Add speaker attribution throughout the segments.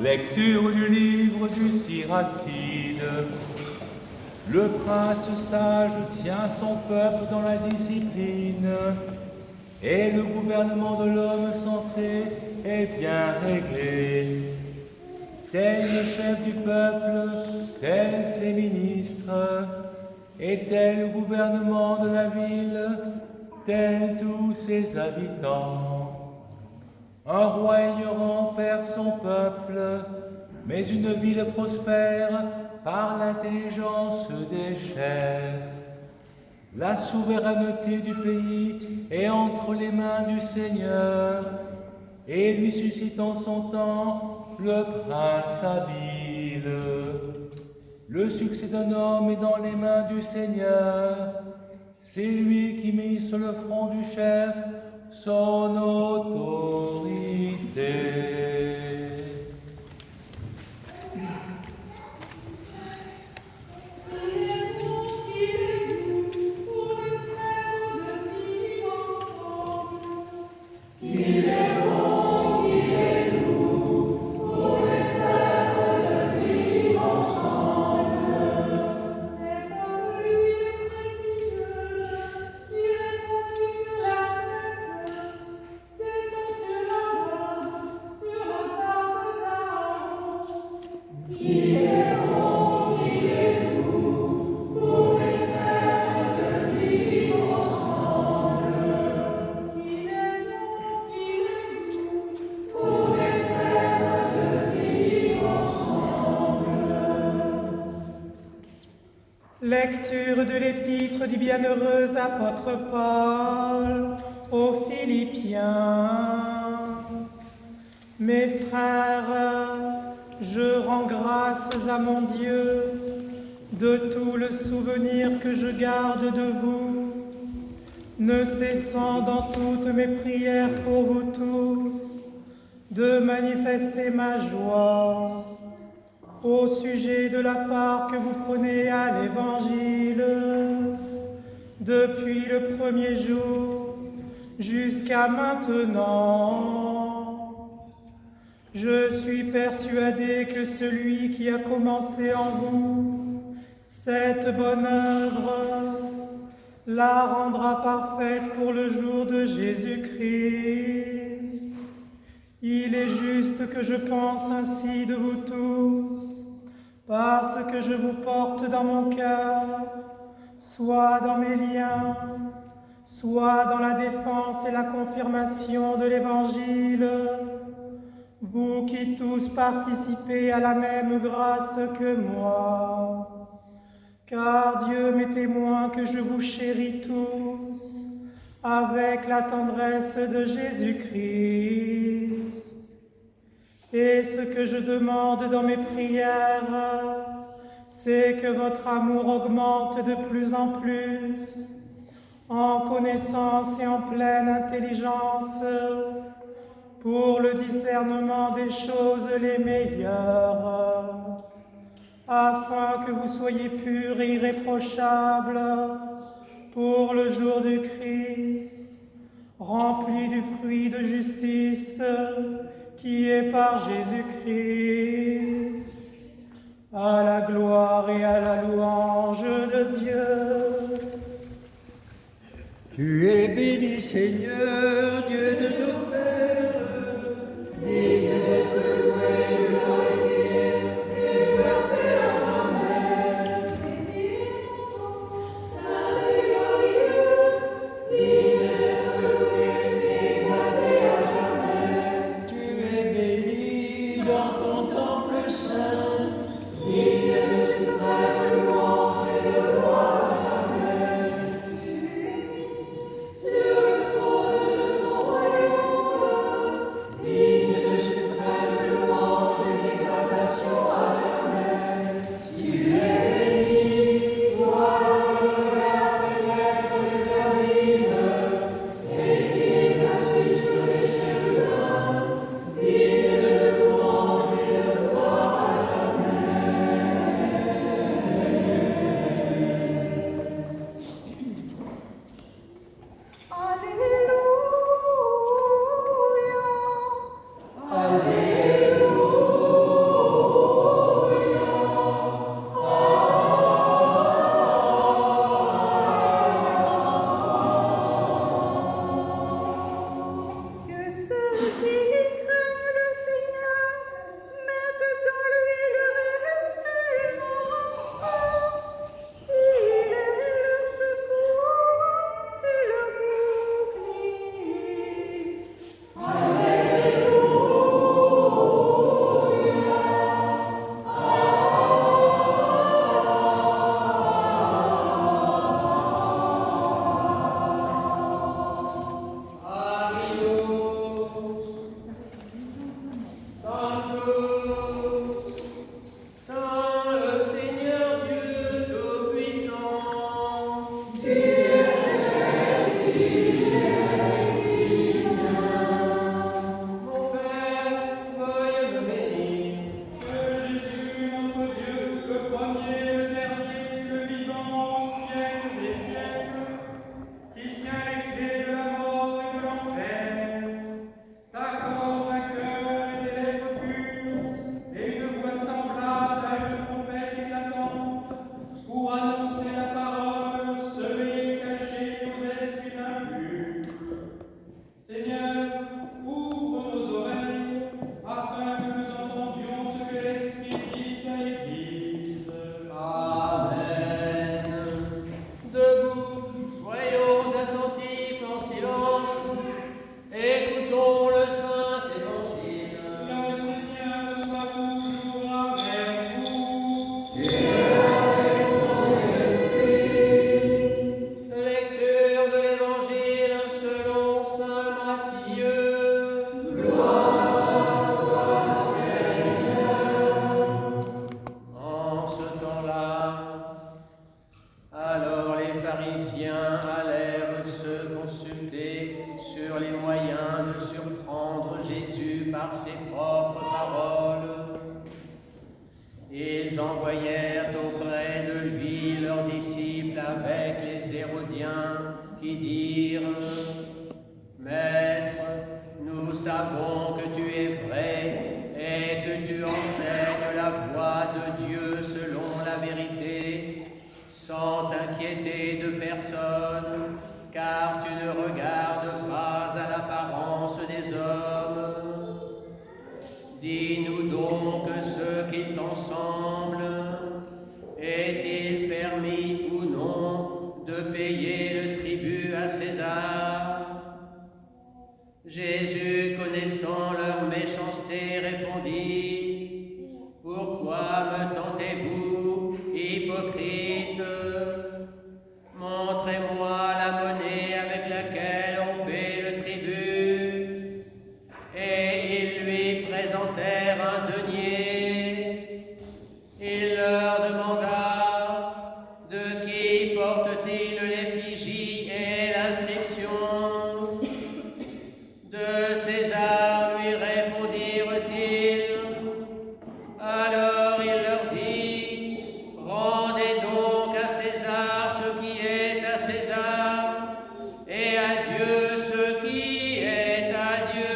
Speaker 1: Lecture du livre du Siracide. Le prince sage tient son peuple dans la discipline, et le gouvernement de l'homme sensé est bien réglé. Tel le chef du peuple, tel ses ministres, et tel le gouvernement de la ville, tel tous ses habitants. Un roi ignorant perd son peuple, mais une ville prospère par l'intelligence des chefs. La souveraineté du pays est entre les mains du Seigneur, et lui suscite en son temps le prince habile. Le succès d'un homme est dans les mains du Seigneur. C'est lui qui met sur le front du chef son autorité.
Speaker 2: Lecture de l'épître du bienheureux apôtre Paul aux Philippiens. Mes frères, je rends grâce à mon Dieu de tout le souvenir que je garde de vous, ne cessant dans toutes mes prières pour vous tous de manifester ma joie au sujet de la part que vous prenez à l'Évangile, depuis le premier jour jusqu'à maintenant. Je suis persuadé que celui qui a commencé en vous cette bonne œuvre la rendra parfaite pour le jour de Jésus-Christ. Il est juste que je pense ainsi de vous tous, parce que je vous porte dans mon cœur, soit dans mes liens, soit dans la défense et la confirmation de l'Évangile, vous qui tous participez à la même grâce que moi. Car Dieu m'est témoin que je vous chéris tous avec la tendresse de Jésus-Christ. Et ce que je demande dans mes prières, c'est que votre amour augmente de plus en plus, en connaissance et en pleine intelligence, pour le discernement des choses les meilleures, afin que vous soyez purs et irréprochables pour le jour du Christ, remplis du fruit de justice qui est par Jésus-Christ, à la gloire et à la louange de Dieu.
Speaker 3: Tu es béni, Seigneur, Dieu de nos pères, digne d'être loué, glorifié et exalté à jamais. Saint et glorieux, digne d'être loué et exalté à jamais. Tu es béni dans ton temple saint, digne de suprême louange et de gloire. Sur le trône de ton royaume.
Speaker 4: qui dirent: Maître, nous savons que tu es vrai et que tu enseignes la voie de Dieu selon la vérité, sans t'inquiéter de personne, car tu ne regardes pas à l'apparence des hommes. Dis-nous donc ce qu'il t'en semble. Est-il permis ou non de payer le tribut à César? Jésus, connaissant leur méchanceté, répondit: Pourquoi me tentez-vous, hypocrite? Montrez-moi la monnaie avec laquelle on paie le tribut. Et ils lui présentèrent un denier. Il leur demanda: De qui porte-t-il l'effigie et l'inscription? De César, lui répondirent-ils. Alors il leur dit: Rendez donc à César ce qui est à César, et à Dieu ce qui est à Dieu.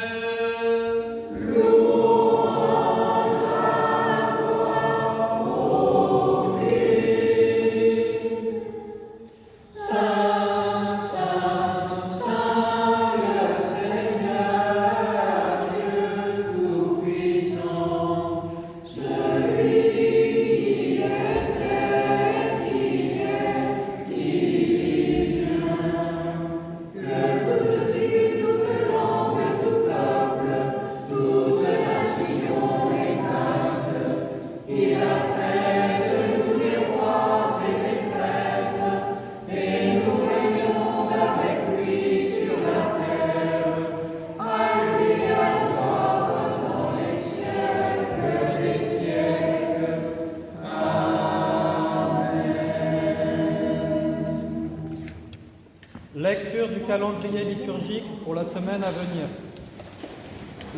Speaker 2: Lecture du calendrier liturgique pour la semaine à venir.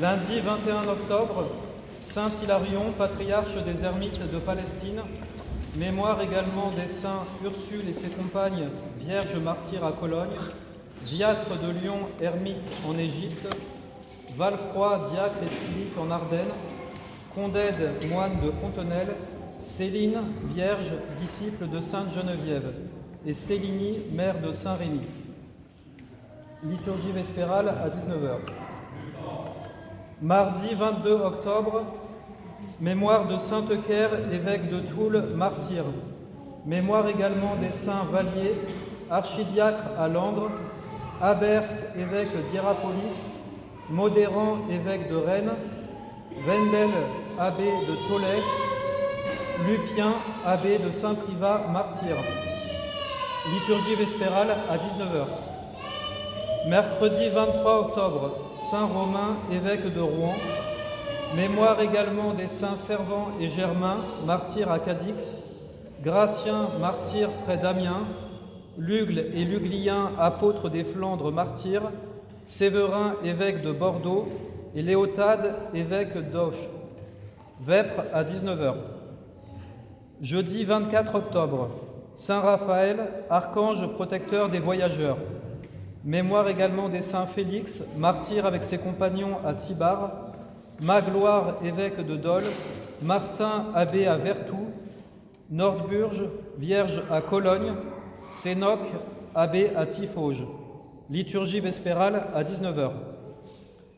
Speaker 2: Lundi 21 octobre, Saint Hilarion, patriarche des Ermites de Palestine, mémoire également des saints Ursule et ses compagnes, vierges martyrs à Cologne, Viâtre de Lyon, ermite en Égypte, Valfroy, diacre et stylite en Ardennes, Condède, moine de Fontenelle, Céline, vierge, disciple de Sainte Geneviève, et Célinie, mère de Saint Rémy. Liturgie vespérale à 19h. Mardi 22 octobre, mémoire de Saint Eucaire, évêque de Toul, martyr. Mémoire également des saints Vallier, archidiacre à Langres, Abers, évêque d'Hiérapolis, Modérant, évêque de Rennes, Wendel, abbé de Tollet, Lupien, abbé de Saint-Privat, martyr. Liturgie vespérale à 19h. Mercredi 23 octobre, Saint Romain, évêque de Rouen. Mémoire également des saints Servant et Germain, martyrs à Cadix. Gratien, martyr près d'Amiens. Lugle et Luglien, apôtres des Flandres, martyrs. Séverin, évêque de Bordeaux. Et Léotade, évêque d'Auch. Vêpres à 19h. Jeudi 24 octobre, Saint Raphaël, archange protecteur des voyageurs. Mémoire également des saints Félix, martyr avec ses compagnons à Thibar, Magloire, évêque de Dole, Martin, abbé à Vertou, Nordburge, vierge à Cologne, Sénoc, abbé à Tifauge. Liturgie vespérale à 19h.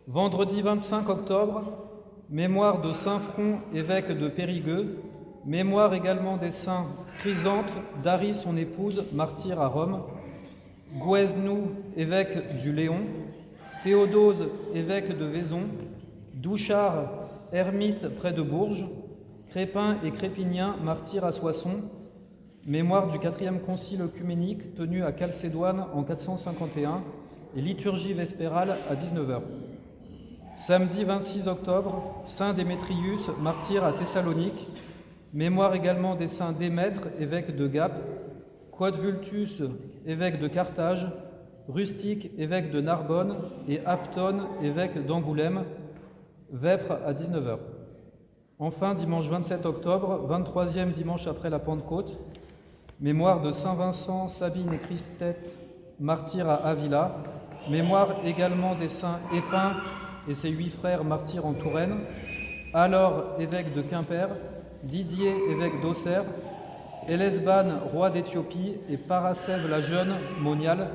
Speaker 2: Vendredi 25 octobre, mémoire de Saint Front, évêque de Périgueux. Mémoire également des saints Chrysanthe, Dari, son épouse, martyr à Rome. Guesnou, évêque du Léon. Théodose, évêque de Vaison. Douchard, ermite près de Bourges. Crépin et Crépinien, martyrs à Soissons. Mémoire du 4e concile œcuménique tenu à Calcédoine en 451. Et liturgie vespérale à 19h. Samedi 26 octobre, Saint Démétrius, martyr à Thessalonique. Mémoire également des saints Démètre, évêque de Gap, Quodvultus, évêque de Carthage, Rustique, évêque de Narbonne, et Aptone, évêque d'Angoulême. Vêpres à 19h. Enfin, dimanche 27 octobre, 23e dimanche après la Pentecôte, mémoire de Saint Vincent, Sabine et Christette,
Speaker 5: martyr à Avila, mémoire également des saints Épin et ses 8 frères martyrs en Touraine, alors évêque de Quimper, Didier, évêque d'Auxerre, Elesban, roi d'Éthiopie, et Parasève la jeune, moniale,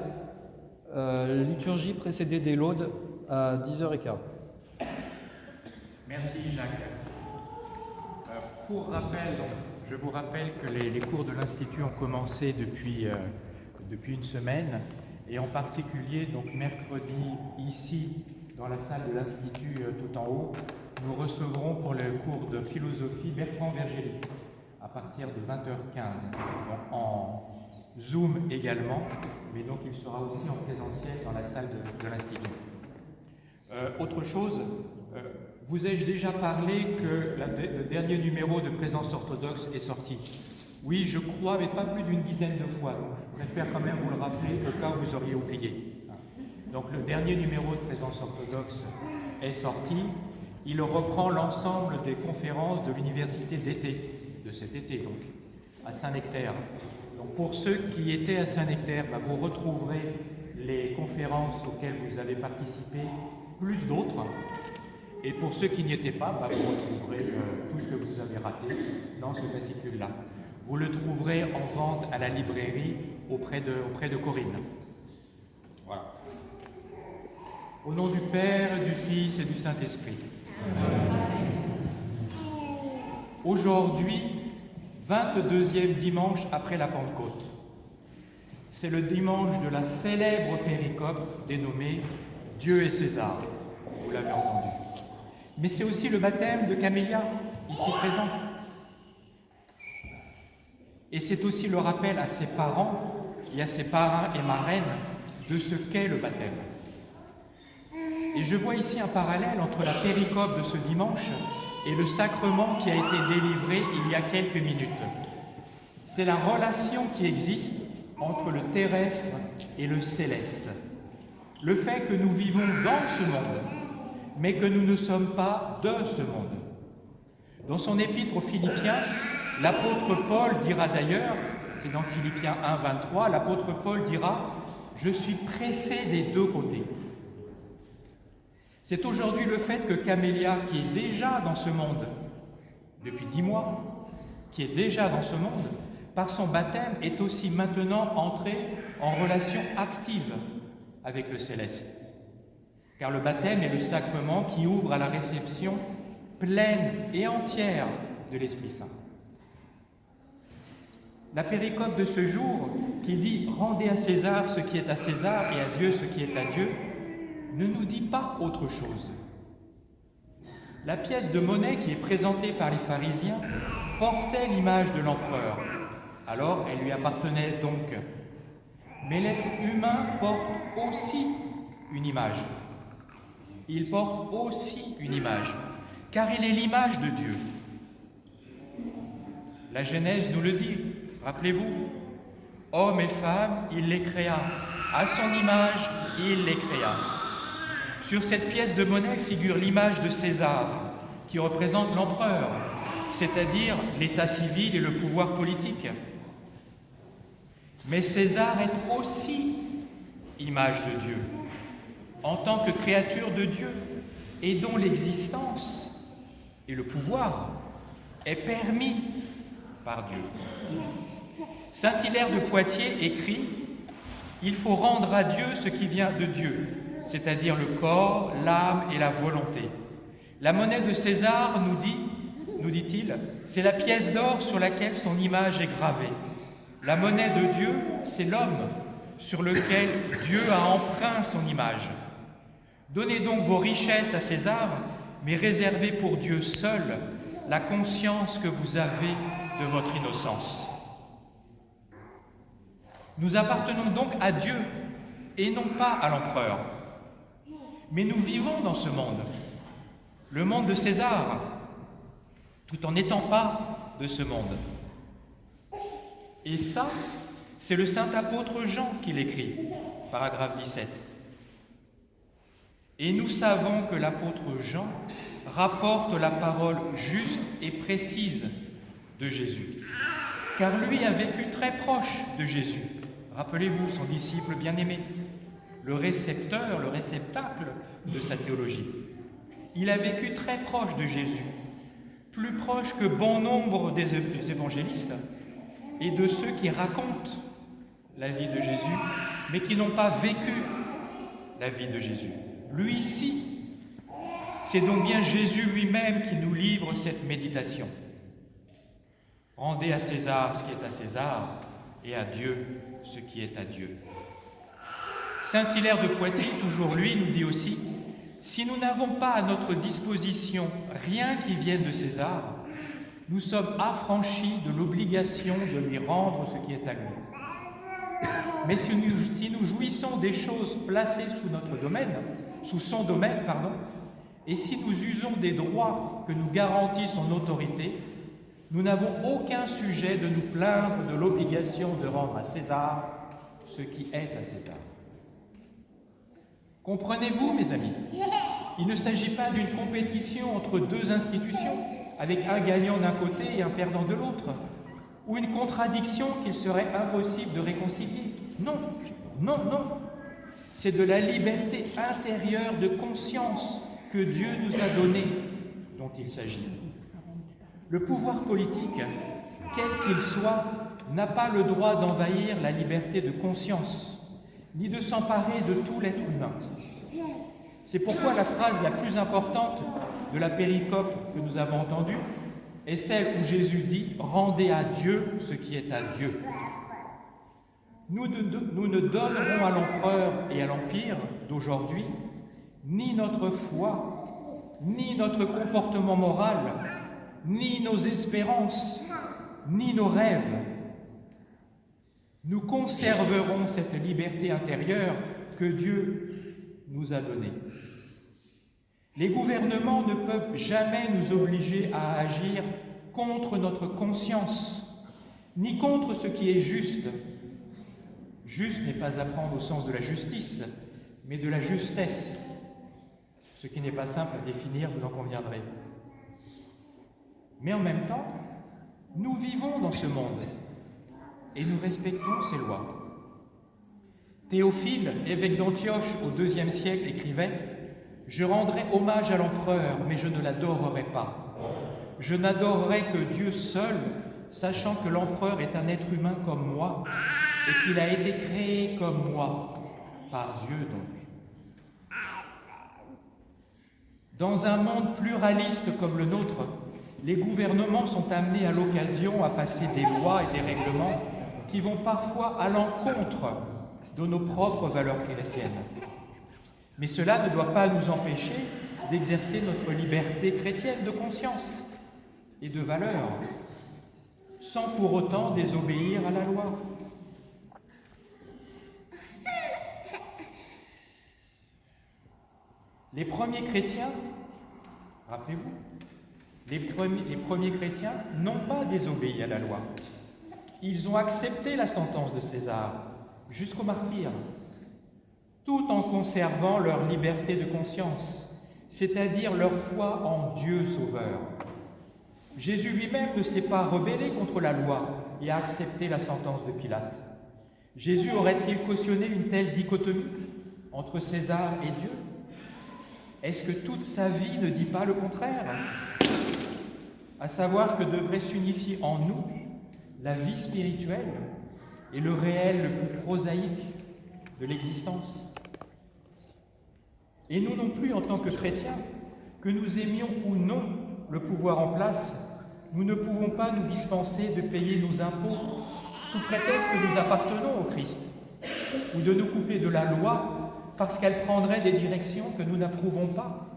Speaker 5: liturgie précédée des laudes à 10h15.
Speaker 6: Merci Jacques. Pour rappel, donc, je vous rappelle que les cours de l'Institut ont commencé depuis une semaine, et en particulier donc mercredi ici dans la salle de l'Institut tout en haut, nous recevrons pour le cours de philosophie Bertrand Vergely à partir de 20h15, donc en Zoom également, mais donc il sera aussi en présentiel dans la salle de l'Institut. Autre chose, vous ai-je déjà parlé que le dernier numéro de Présence orthodoxe est sorti? Oui, je crois, mais pas plus d'une dizaine de fois, donc je préfère quand même vous le rappeler au cas où vous auriez oublié. Donc le dernier numéro de Présence orthodoxe est sorti. Il reprend l'ensemble des conférences de l'université d'été, de cet été donc, à Saint-Nectaire. Donc pour ceux qui étaient à Saint-Nectaire, vous retrouverez les conférences auxquelles vous avez participé, plus d'autres. Et pour ceux qui n'y étaient pas, vous retrouverez tout ce que vous avez raté dans ce fascicule-là. Vous le trouverez en vente à la librairie auprès de Corinne. Voilà. Au nom du Père, du Fils et du Saint-Esprit. Aujourd'hui, 22e dimanche après la Pentecôte. C'est le dimanche de la célèbre péricope dénommée Dieu et César. Vous l'avez entendu. Mais c'est aussi le baptême de Camélia, ici présent. Et c'est aussi le rappel à ses parents et à ses parrains et marraines de ce qu'est le baptême. Et je vois ici un parallèle entre la péricope de ce dimanche et le sacrement qui a été délivré il y a quelques minutes. C'est la relation qui existe entre le terrestre et le céleste. Le fait que nous vivons dans ce monde, mais que nous ne sommes pas de ce monde. Dans son épître aux Philippiens, l'apôtre Paul dira d'ailleurs, c'est dans Philippiens 1, 23, l'apôtre Paul dira « Je suis pressé des deux côtés ». C'est aujourd'hui le fait que Camélia, qui est déjà dans ce monde depuis 10 mois, qui est déjà dans ce monde, par son baptême, est aussi maintenant entrée en relation active avec le céleste. Car le baptême est le sacrement qui ouvre à la réception pleine et entière de l'Esprit Saint. La péricope de ce jour, qui dit « Rendez à César ce qui est à César et à Dieu ce qui est à Dieu », ne nous dit pas autre chose. La pièce de monnaie qui est présentée par les pharisiens portait l'image de l'empereur. Alors, elle lui appartenait donc. Mais l'être humain porte aussi une image. Il porte aussi une image, car il est l'image de Dieu. La Genèse nous le dit, rappelez-vous, hommes et femmes, il les créa. À son image, il les créa. Sur cette pièce de monnaie figure l'image de César, qui représente l'empereur, c'est-à-dire l'état civil et le pouvoir politique. Mais César est aussi image de Dieu, en tant que créature de Dieu, et dont l'existence et le pouvoir est permis par Dieu. Saint Hilaire de Poitiers écrit « Il faut rendre à Dieu ce qui vient de Dieu, c'est-à-dire le corps, l'âme et la volonté. La monnaie de César, nous dit-il, c'est la pièce d'or sur laquelle son image est gravée. La monnaie de Dieu, c'est l'homme sur lequel Dieu a empreint son image. Donnez donc vos richesses à César, mais réservez pour Dieu seul la conscience que vous avez de votre innocence. » Nous appartenons donc à Dieu et non pas à l'empereur. Mais nous vivons dans ce monde, le monde de César, tout en n'étant pas de ce monde. Et ça, c'est le saint apôtre Jean qui l'écrit, paragraphe 17. Et nous savons que l'apôtre Jean rapporte la parole juste et précise de Jésus, car lui a vécu très proche de Jésus. rappelez-vous, son disciple bien-aimé, le récepteur, le réceptacle de sa théologie. Il a vécu très proche de Jésus, plus proche que bon nombre des évangélistes et de ceux qui racontent la vie de Jésus, mais qui n'ont pas vécu la vie de Jésus. Lui ici, c'est donc bien Jésus lui-même qui nous livre cette méditation. Rendez à César ce qui est à César et à Dieu ce qui est à Dieu. Saint Hilaire de Poitiers, toujours lui, nous dit aussi: si nous n'avons pas à notre disposition rien qui vienne de César, nous sommes affranchis de l'obligation de lui rendre ce qui est à lui. Mais si nous jouissons des choses placées sous son domaine, et si nous usons des droits que nous garantit son autorité, nous n'avons aucun sujet de nous plaindre de l'obligation de rendre à César ce qui est à César. Comprenez-vous, mes amis, il ne s'agit pas d'une compétition entre deux institutions, avec un gagnant d'un côté et un perdant de l'autre, ou une contradiction qu'il serait impossible de réconcilier. Non, non, non. C'est de la liberté intérieure de conscience que Dieu nous a donnée dont il s'agit. Le pouvoir politique, quel qu'il soit, n'a pas le droit d'envahir la liberté de conscience, ni de s'emparer de tout l'être humain. C'est pourquoi la phrase la plus importante de la péricope que nous avons entendue est celle où Jésus dit « Rendez à Dieu ce qui est à Dieu ». Nous ne donnerons à l'empereur et à l'empire d'aujourd'hui ni notre foi, ni notre comportement moral, ni nos espérances, ni nos rêves. Nous conserverons cette liberté intérieure que Dieu nous a donnée. Les gouvernements ne peuvent jamais nous obliger à agir contre notre conscience, ni contre ce qui est juste. Juste n'est pas à prendre au sens de la justice, mais de la justesse, ce qui n'est pas simple à définir, vous en conviendrez. Mais en même temps, nous vivons dans ce monde et nous respectons ses lois. Théophile, évêque d'Antioche au IIe siècle, écrivait « Je rendrai hommage à l'empereur, mais je ne l'adorerai pas. Je n'adorerai que Dieu seul, sachant que l'empereur est un être humain comme moi et qu'il a été créé comme moi, par Dieu donc. » Dans un monde pluraliste comme le nôtre, les gouvernements sont amenés à l'occasion à passer des lois et des règlements qui vont parfois à l'encontre de nos propres valeurs chrétiennes. Mais cela ne doit pas nous empêcher d'exercer notre liberté chrétienne de conscience et de valeurs, sans pour autant désobéir à la loi. Les premiers chrétiens, rappelez-vous, les premiers chrétiens n'ont pas désobéi à la loi. Ils ont accepté la sentence de César jusqu'au martyre, tout en conservant leur liberté de conscience, c'est-à-dire leur foi en Dieu Sauveur. Jésus lui-même ne s'est pas rebellé contre la loi et a accepté la sentence de Pilate. Jésus aurait-il cautionné une telle dichotomie entre César et Dieu? Est-ce que toute sa vie ne dit pas le contraire? À savoir que devrait s'unifier en nous la vie spirituelle et le réel le plus prosaïque de l'existence. Et nous non plus, en tant que chrétiens, que nous aimions ou non le pouvoir en place, nous ne pouvons pas nous dispenser de payer nos impôts sous prétexte que nous appartenons au Christ, ou de nous couper de la loi parce qu'elle prendrait des directions que nous n'approuvons pas.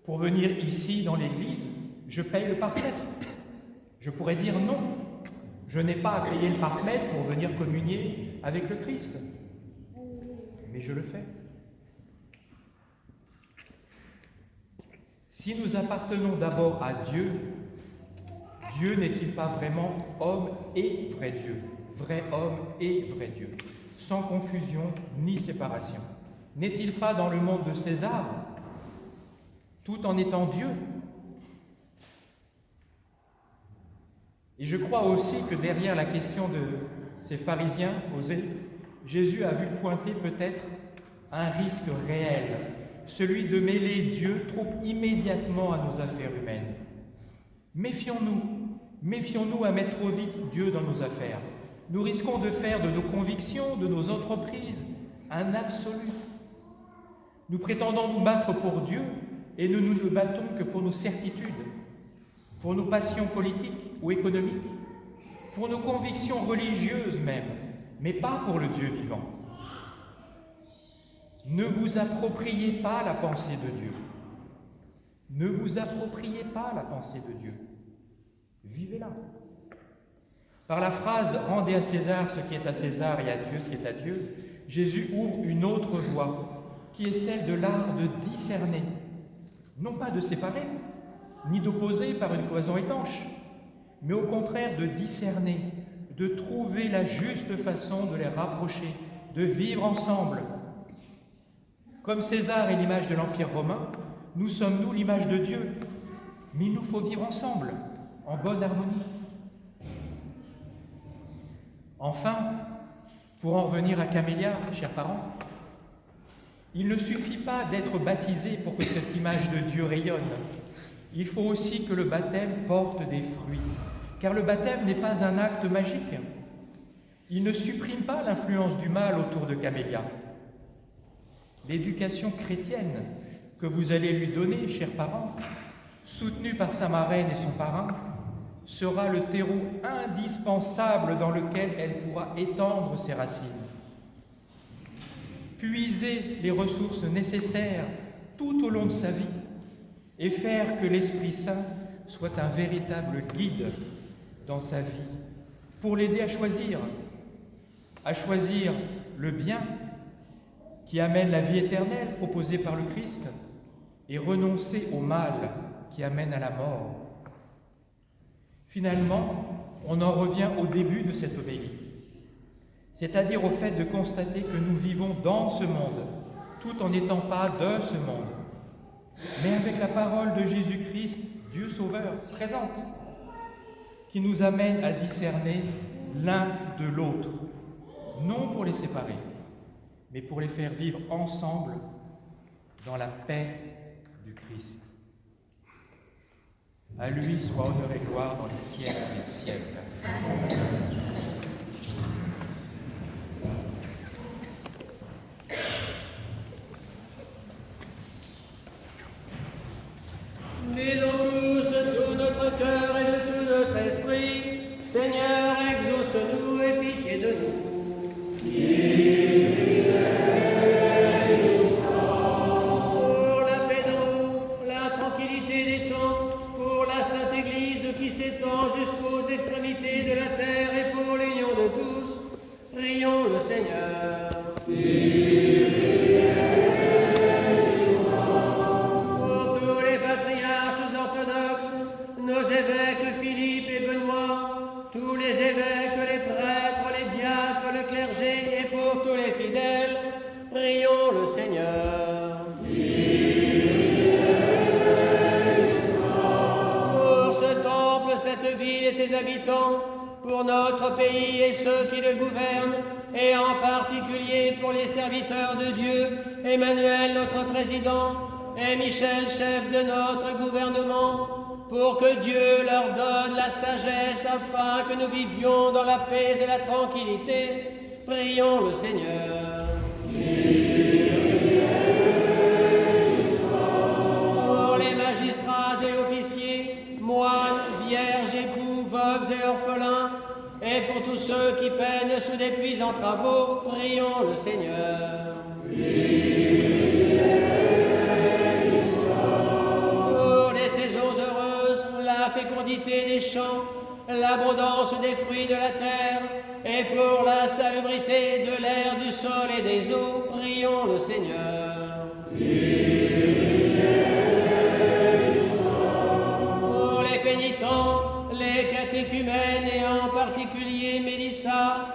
Speaker 6: Pour venir ici dans l'Église, je paye le parcmètre. Je pourrais dire non, je n'ai pas à payer le parcmètre pour venir communier avec le Christ. Mais je le fais. Si nous appartenons d'abord à Dieu, Dieu n'est-il pas vraiment homme et vrai Dieu, vrai homme et vrai Dieu, sans confusion ni séparation? N'est-il pas dans le monde de César, tout en étant Dieu? Et je crois aussi que derrière la question de ces pharisiens osés, Jésus a vu pointer peut-être un risque réel, celui de mêler Dieu trop immédiatement à nos affaires humaines. Méfions-nous à mettre trop vite Dieu dans nos affaires. Nous risquons de faire de nos convictions, de nos entreprises, un absolu. Nous prétendons nous battre pour Dieu et nous ne nous battons que pour nos certitudes, pour nos passions politiques ou économiques, pour nos convictions religieuses même, mais pas pour le Dieu vivant. Ne vous appropriez pas la pensée de Dieu. Ne vous appropriez pas la pensée de Dieu. Vivez-la. Par la phrase « Rendez à César ce qui est à César et à Dieu ce qui est à Dieu », Jésus ouvre une autre voie, qui est celle de l'art de discerner, non pas de séparer, ni d'opposer par une cloison étanche, mais au contraire de discerner, de trouver la juste façon de les rapprocher, de vivre ensemble. Comme César est l'image de l'Empire romain, nous sommes, nous, l'image de Dieu, mais il nous faut vivre ensemble, en bonne harmonie. Enfin, pour en revenir à Camélia, chers parents, il ne suffit pas d'être baptisé pour que cette image de Dieu rayonne. Il faut aussi que le baptême porte des fruits, car le baptême n'est pas un acte magique. Il ne supprime pas l'influence du mal autour de Camélia. L'éducation chrétienne que vous allez lui donner, chers parents, soutenue par sa marraine et son parrain, sera le terreau indispensable dans lequel elle pourra étendre ses racines. Puiser les ressources nécessaires tout au long de sa vie et faire que l'Esprit Saint soit un véritable guide dans sa vie pour l'aider à choisir le bien qui amène la vie éternelle proposée par le Christ et renoncer au mal qui amène à la mort. Finalement, on en revient au début de cette homélie, c'est-à-dire au fait de constater que nous vivons dans ce monde, tout en n'étant pas de ce monde, mais avec la parole de Jésus-Christ, Dieu Sauveur, présente, qui nous amène à discerner l'un de l'autre, non pour les séparer, mais pour les faire vivre ensemble dans la paix du Christ. À lui soit honneur et gloire dans les siècles des siècles.
Speaker 4: Disons tous de tout notre cœur et de tout notre esprit, Seigneur, exauce-nous et pitié de nous. Pour la paix d'en haut, la tranquillité des temps, pour la Sainte Église qui s'étend jusqu'aux extrémités de la terre et pour l'union de tous, prions le Seigneur. Pour tous les patriarches orthodoxes, nos évêques Philippe et Benoît, tous les évêques, les prêtres, les diacres, le clergé et pour tous les fidèles, prions le Seigneur. Pour ce temple, cette ville et ses habitants, pour notre pays et ceux qui le gouvernent, et en particulier pour les serviteurs de Dieu, Emmanuel, notre président, et Michel, chef de notre gouvernement, pour que Dieu leur donne la sagesse afin que nous vivions dans la paix et la tranquillité, prions le Seigneur. Pour les magistrats et officiers, moines, vierges, époux, veuves et orphelins, et pour tous ceux qui peinent sous d'épuisants travaux, prions le Seigneur. Pour les saisons heureuses, la fécondité des champs, l'abondance des fruits de la terre, et pour la salubrité de l'air, du sol et des eaux, prions le Seigneur. Pour les pénitents, les catéchumènes et en particulier Mélissa,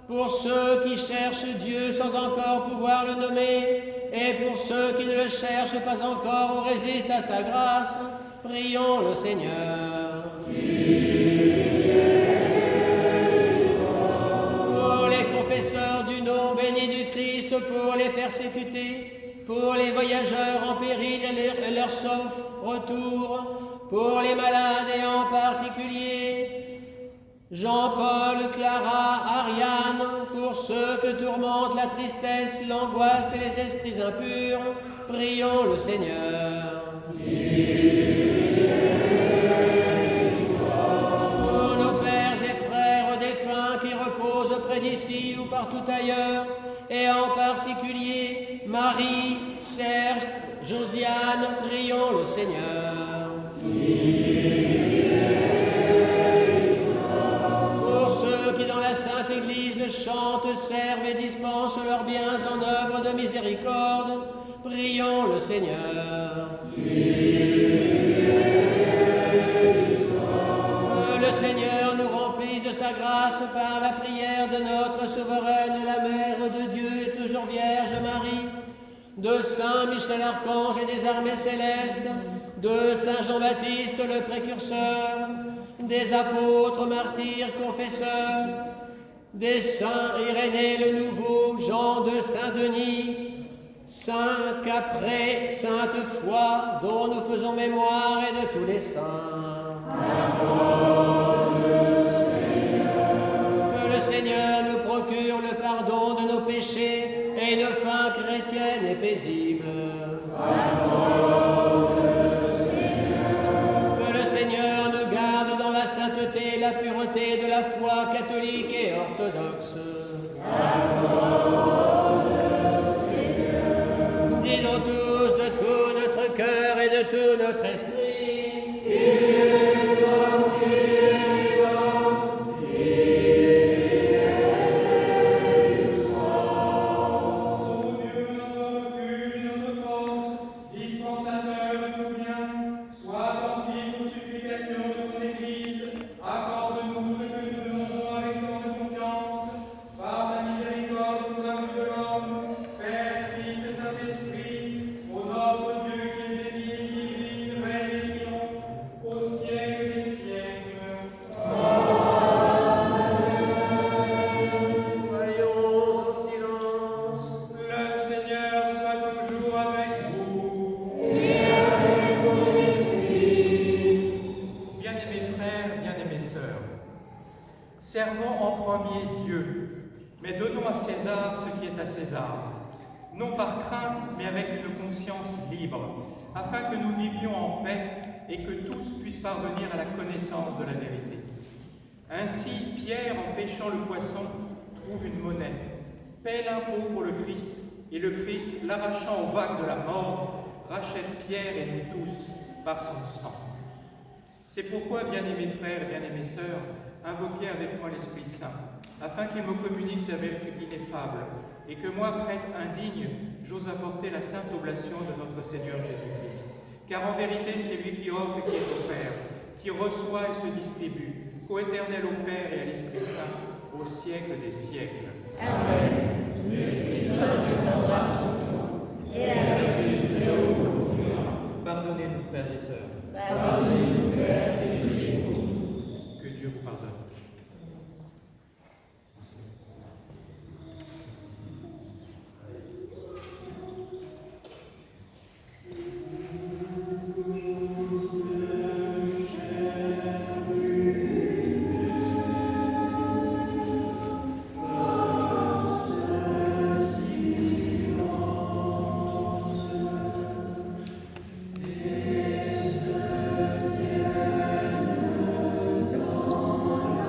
Speaker 4: pour ceux qui cherchent Dieu sans encore pouvoir le nommer, et pour ceux qui ne le cherchent pas encore ou résistent à sa grâce, prions le Seigneur. les persécutés, pour les voyageurs en péril et leur sauf retour, pour les malades et en particulier Jean-Paul, Clara, Ariane, pour ceux que tourmentent la tristesse, l'angoisse et les esprits impurs, prions le Seigneur. Pour nos pères et frères défunts qui reposent près d'ici ou partout ailleurs, et en particulier Marie, Serge, Josiane, prions le Seigneur. Pour ceux qui dans la Sainte Église chantent, servent et dispensent leurs biens en œuvre de miséricorde, prions le Seigneur. Que le Seigneur nous remplisse de sa grâce par la prière de notre souveraine, la Mère de Dieu et toujours Vierge Marie, de Saint Michel Archange et des armées célestes, de Saint Jean-Baptiste le précurseur, des apôtres, martyrs, confesseurs, des saints Irénée le Nouveau, Jean de Saint-Denis, Saint Capré, Sainte Foi, dont nous faisons mémoire, et de tous les saints. Que le Seigneur nous procure le pardon de nos péchés et une fin chrétienne et paisible. Que le Seigneur nous garde dans la sainteté et la pureté de la foi catholique et orthodoxe. Disons tous de tout notre cœur et de tout notre esprit.
Speaker 6: Servons en premier Dieu, mais donnons à César ce qui est à César, non par crainte, mais avec une conscience libre, afin que nous vivions en paix et que tous puissent parvenir à la connaissance de la vérité. Ainsi, Pierre, en pêchant le poisson, trouve une monnaie, paie l'impôt pour le Christ, et le Christ, l'arrachant aux vagues de la mort, rachète Pierre et nous tous par son sang. C'est pourquoi, bien-aimés frères et bien-aimées sœurs, invoquez avec moi l'Esprit Saint, afin qu'il me communique sa vertu ineffable, et que moi, prêtre indigne, j'ose apporter la sainte oblation de notre Seigneur Jésus-Christ. Car en vérité, c'est lui qui offre et qui est offert, qui reçoit et se distribue, coéternel au Père et à l'Esprit Saint, au siècle des siècles.
Speaker 3: Amen. L'Esprit Saint descendra sur toi, et la vérité au monde.
Speaker 7: Pardonnez-nous, frères et sœurs.
Speaker 3: Pardonnez-nous, Père, purifiez-nous.
Speaker 6: Que Dieu vous pardonne.
Speaker 3: Dans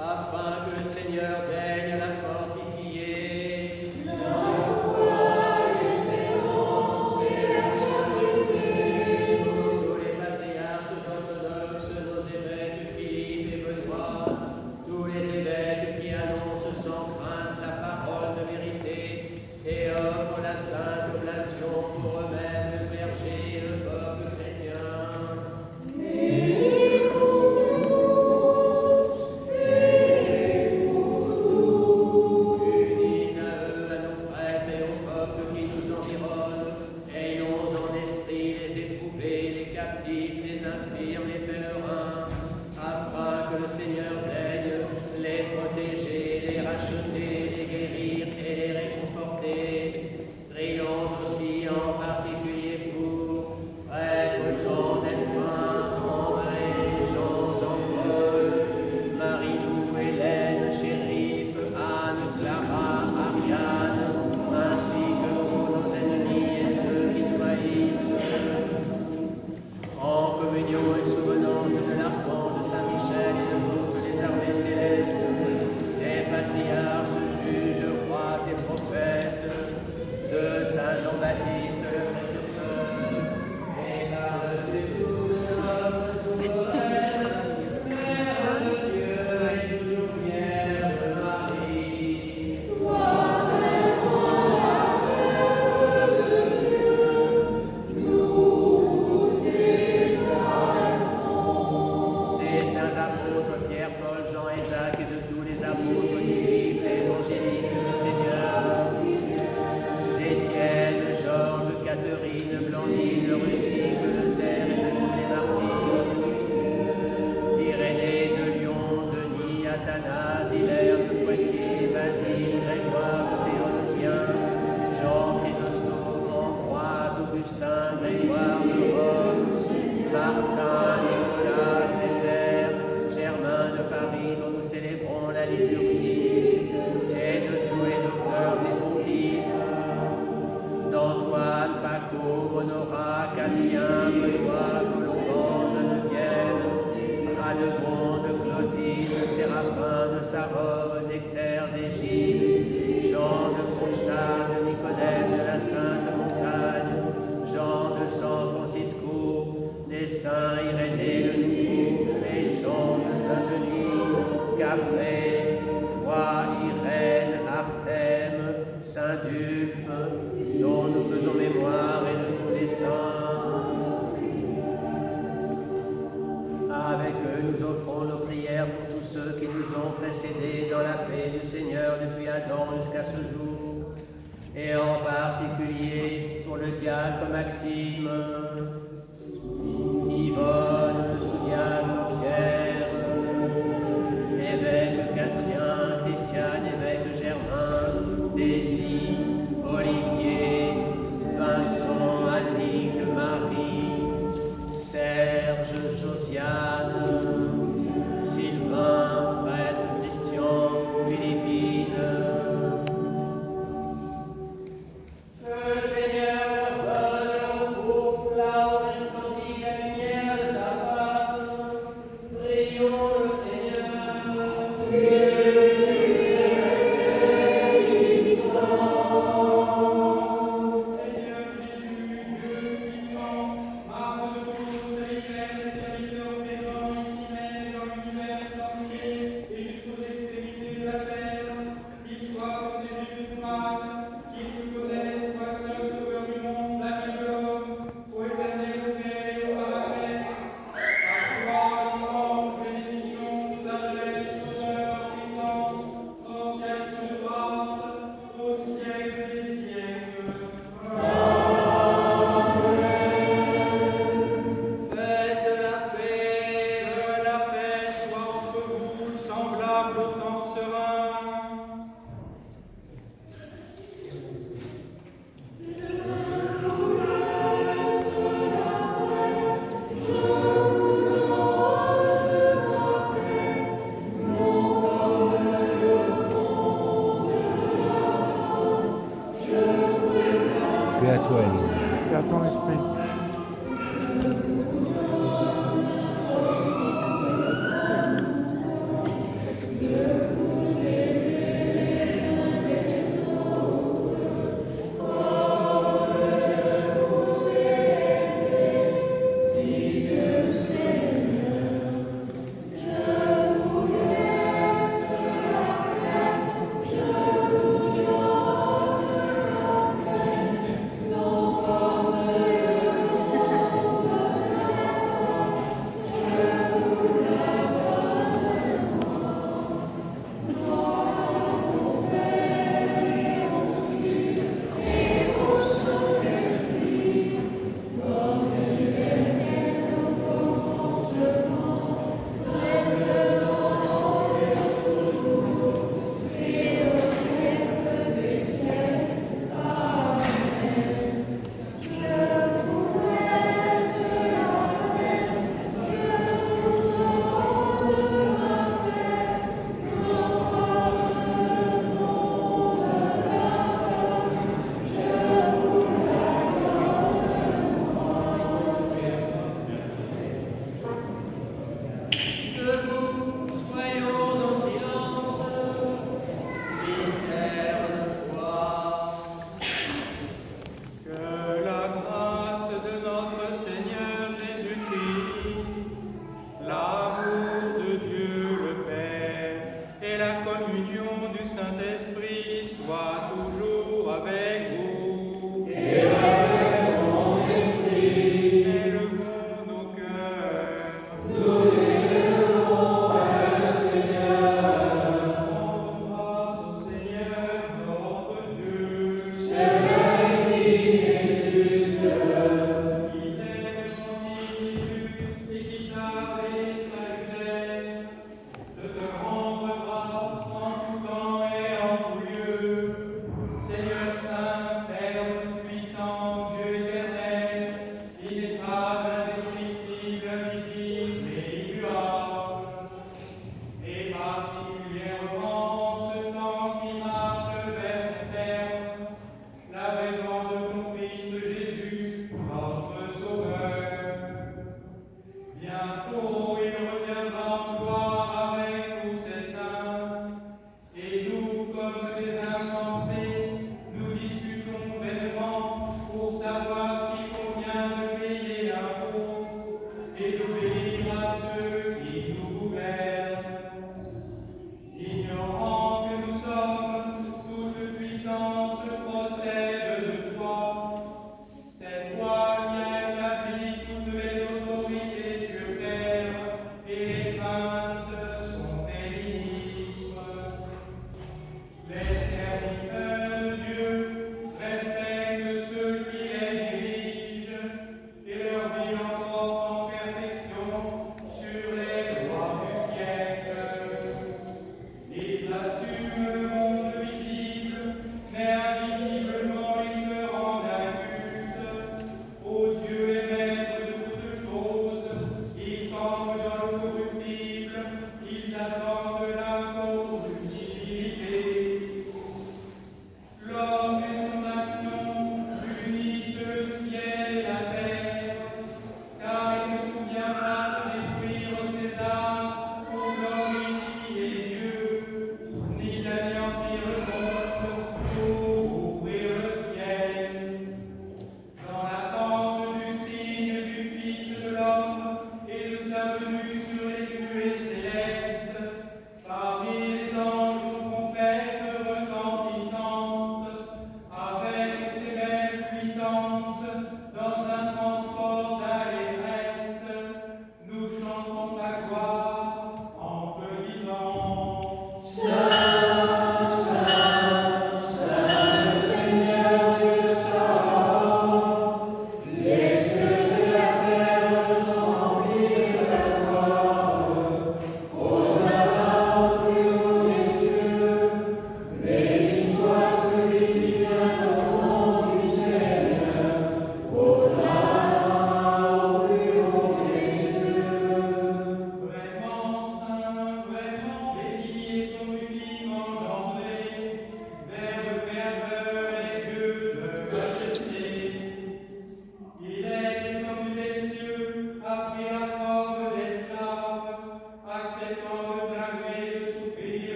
Speaker 4: afin que le Seigneur daigne la fortifier. Tous les patriarches orthodoxes, nos évêques Philippe et Benoît, tous les évêques qui annoncent sans crainte la parole de vérité et offrent la sainte oblation pour eux-mêmes, le clergé et le peuple chrétien. Unis à eux, à nos prêtres et au peuple qui nous environne, ayons en esprit les éprouvés, les captifs, les infirmes, les pèlerins, afin que le Seigneur daigne les protéger, les racheter, les guérir et les réconforter. Prions aussi en particulier pour prêtres Jean Delphin, André, Jean Jean-Paul, Marie-Lou, Hélène, Chérif, Anne, Clara, Ariane, ainsi que tous nos ennemis et ceux qui nous haïssent. En communion et souvenance de l'archange Saint-Michel et de toutes les armées célestes, des patriarches, juges, rois et prophètes, de Saint Jean-Baptiste le précurseur, et par-dessus tout notre souveraine, Mère de Dieu et toujours Vierge Marie. Des saints apôtres Pierre, Paul, Jean et Jacques et de tous les apôtres, disciples et évangélistes du Seigneur, d'Étienne, Georges, Catherine, Blandine, Rustique, Luther et de tous les martyrs, d'Irénée, de Lyon, Denis, Athanase, Hilaire de Poitiers, Basile, Grégoire, le théologien, Jean, Chrysostome, Ambroise, Augustin, Grégoire de Rome, Martin, Nicolas, Césaire, Germain de Paris, dont nous célébrons la liturgie, et de tous les docteurs et pontifes, d'Antoine, Paco, Honorat, Cassien, Benoît, Colomban, Geneviève, Radegonde, Clotilde, Séraphin de Sarov, Nectaire d'Égypte, Jean de Fronstade, Nicodème de la Sainte Montagne, Jean de San Francisco, les saints Irénée le Nouveau et Jean de Saint-Denis, Capré, Foy, Irène, Artème, Saint-Dulphe, dont nous faisons mémoire et de tous les saints. Avec eux, nous offrons nos prières pour tous ceux qui nous ont précédés dans la paix du Seigneur depuis Adam jusqu'à ce jour, et en particulier pour le diacre Maxime, Yvonne, le sous-diacre Pierre, évêque Cassien, Christiane, évêque Germain, Daisy, Olivier, Vincent, Annick, Marie, Serge, Josiane, Sylvain, prêtre Christian, Philippine. Que le Seigneur donne leur couple la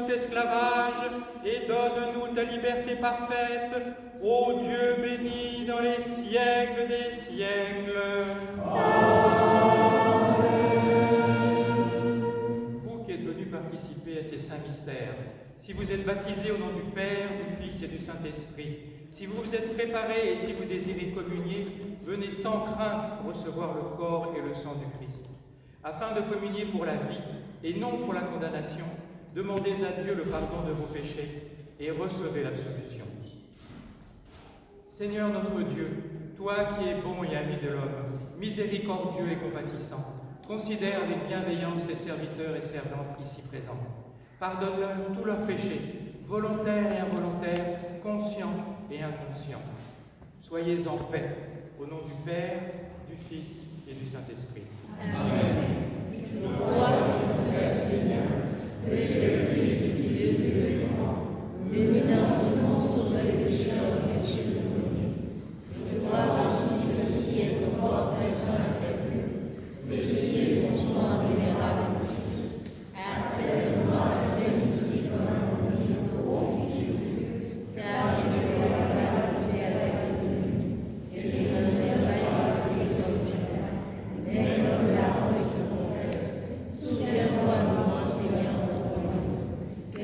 Speaker 2: tout esclavage et donne-nous ta liberté parfaite, ô Dieu béni dans les siècles des siècles. Vous qui êtes venus participer à ces saints mystères, si vous êtes baptisés au nom du Père, du Fils et du Saint-Esprit, si vous vous êtes préparés et si vous désirez communier, venez sans crainte recevoir le corps et le sang du Christ. Afin de communier pour la vie et non pour la condamnation, demandez à Dieu le pardon de vos péchés et recevez l'absolution. Seigneur notre Dieu, toi qui es bon et ami de l'homme, miséricordieux et compatissant, considère avec bienveillance tes serviteurs et servantes ici présents. Pardonne-leur tous leurs péchés, volontaires et involontaires, conscients et inconscients. Soyez en paix, au nom du Père, du Fils et du Saint-Esprit.
Speaker 3: Amen. Je crois en toi, Seigneur, que tu es le Christ du Dieu vivant, venu dans ce monde sauver les pécheurs et tu le connais. Je crois aussi que ceci est ton corps très saint et très pur, c'est ceci est ton sang vénérable Christ. Accepte-moi ta sainte mystique comme un vivre au Fils de Dieu, car je me réveille baptisé avec Jésus, et que je ne vais pas rester comme tu l'as, mais comme la honte je te confesse. Souviens-toi de moi, Seigneur notre Dieu, que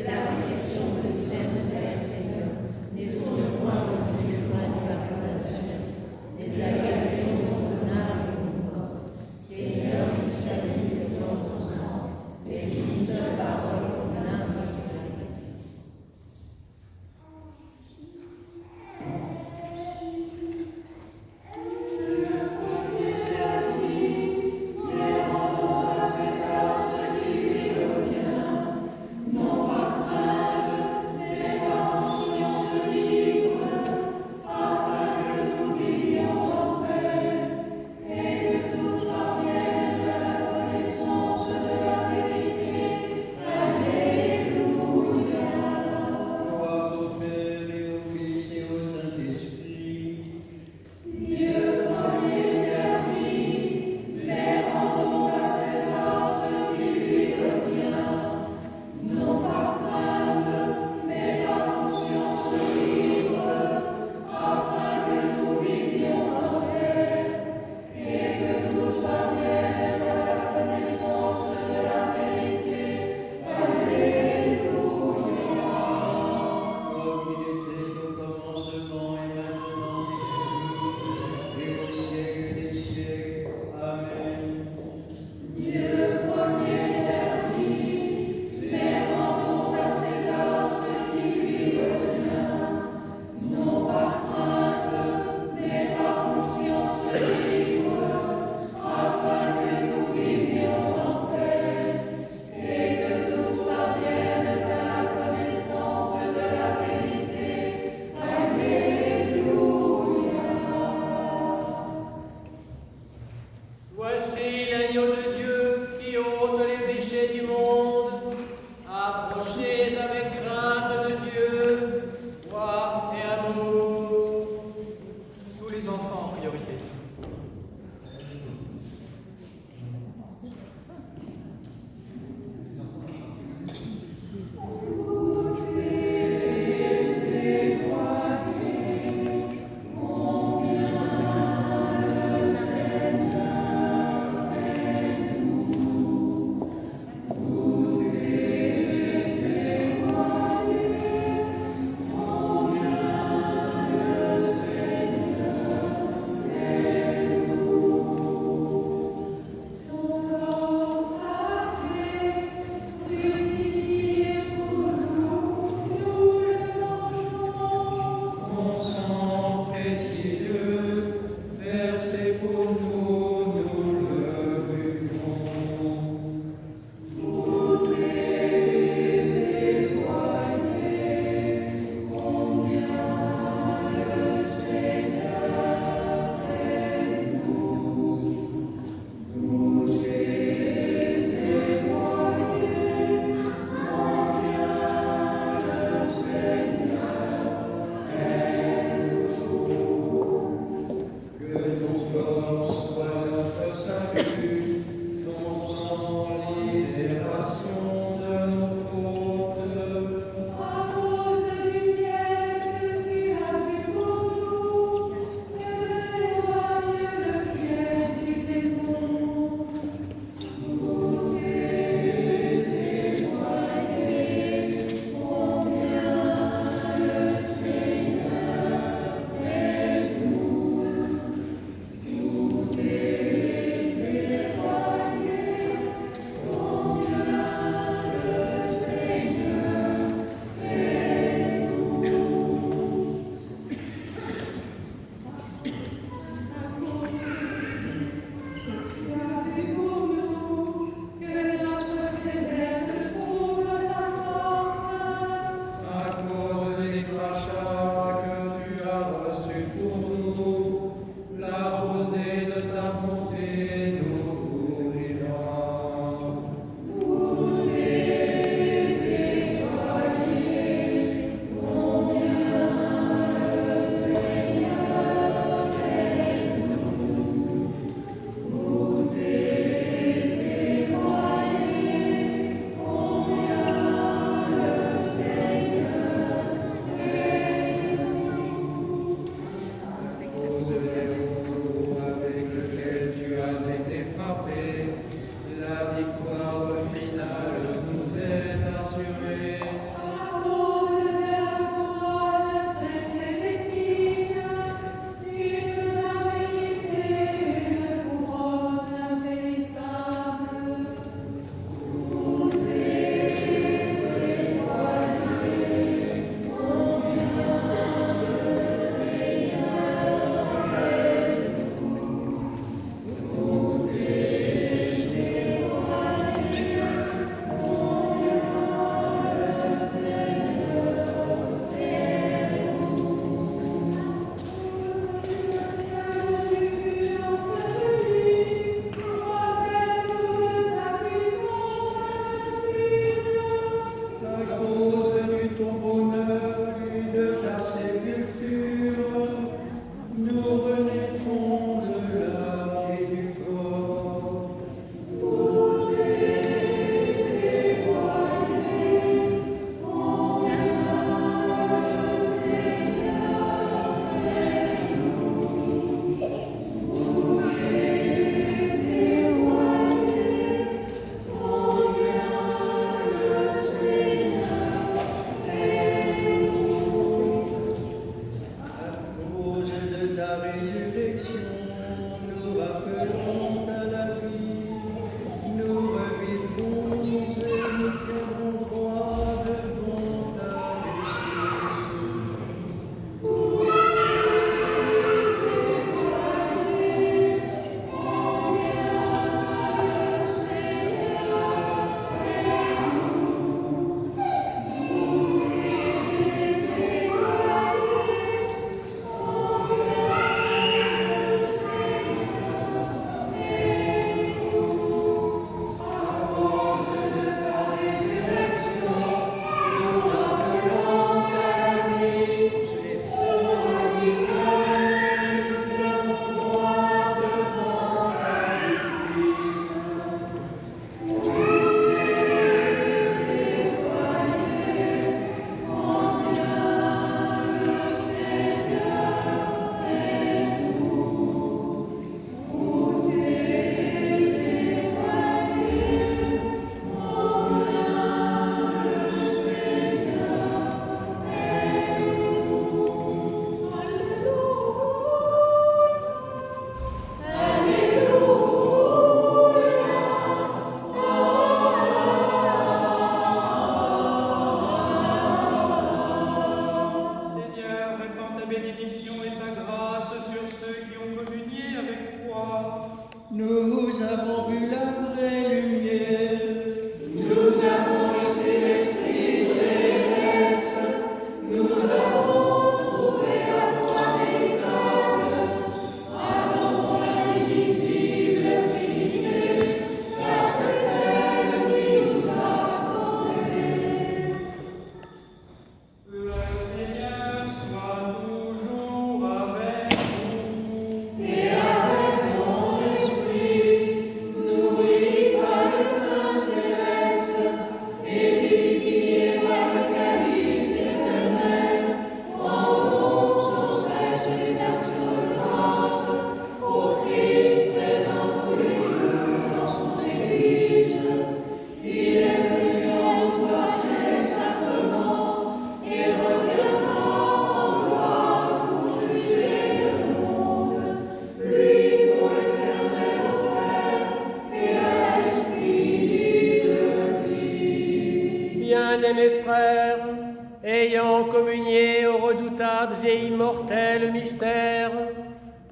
Speaker 4: ayant communié aux redoutables et immortels mystères,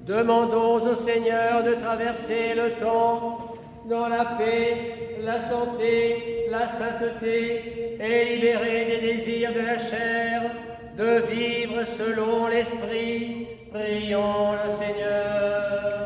Speaker 4: demandons au Seigneur de traverser le temps dans la paix, la santé, la sainteté, et libérés des désirs de la chair, de vivre selon l'Esprit. Prions le Seigneur.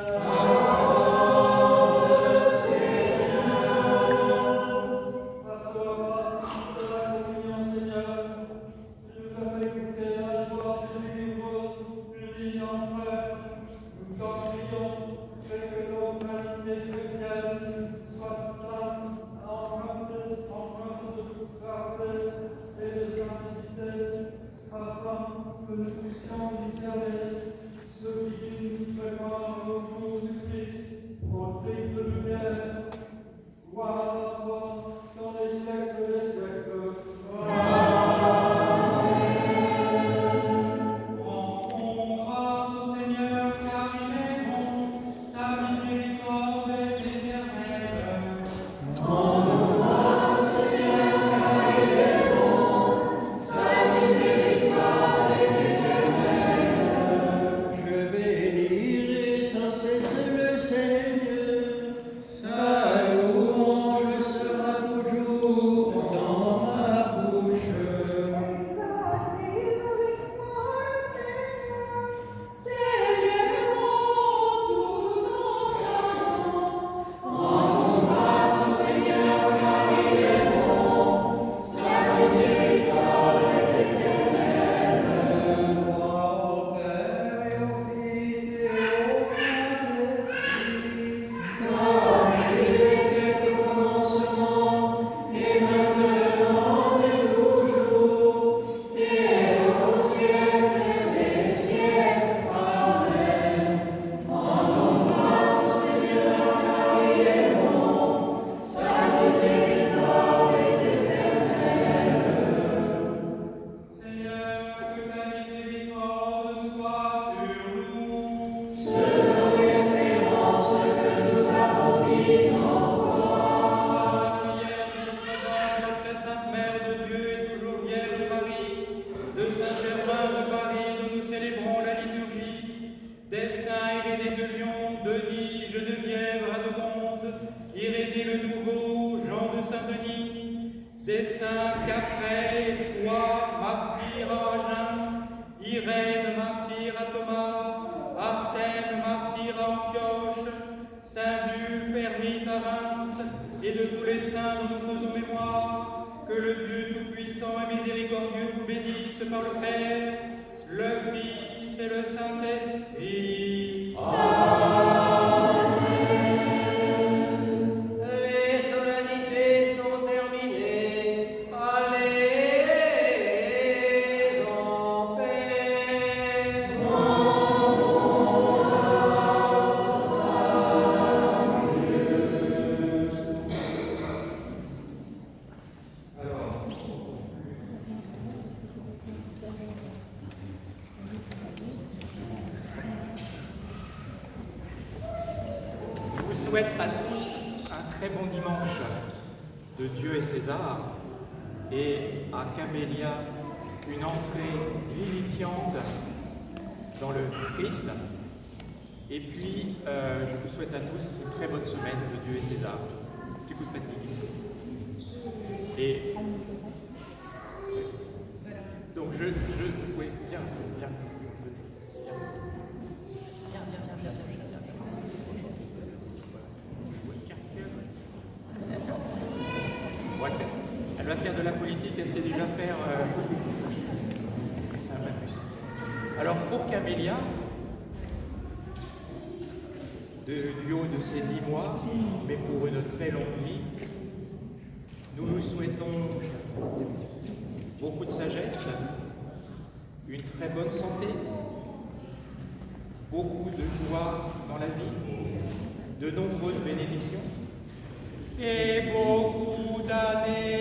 Speaker 6: souhaite à tous un très bon dimanche de Dieu et César, et à Camélia une entrée vivifiante dans le Christ. Et puis, je vous souhaite à tous une très bonne semaine de Dieu et César. Petit coup de fatigue. Et donc, oui, viens. Elle va faire de la politique, elle sait déjà faire un peu plus. Alors pour Camélia, du haut de ces 10 mois, mais pour une très longue vie, nous nous souhaitons beaucoup de sagesse, une très bonne santé, beaucoup de joie dans la vie, de nombreuses bénédictions et beaucoup d'années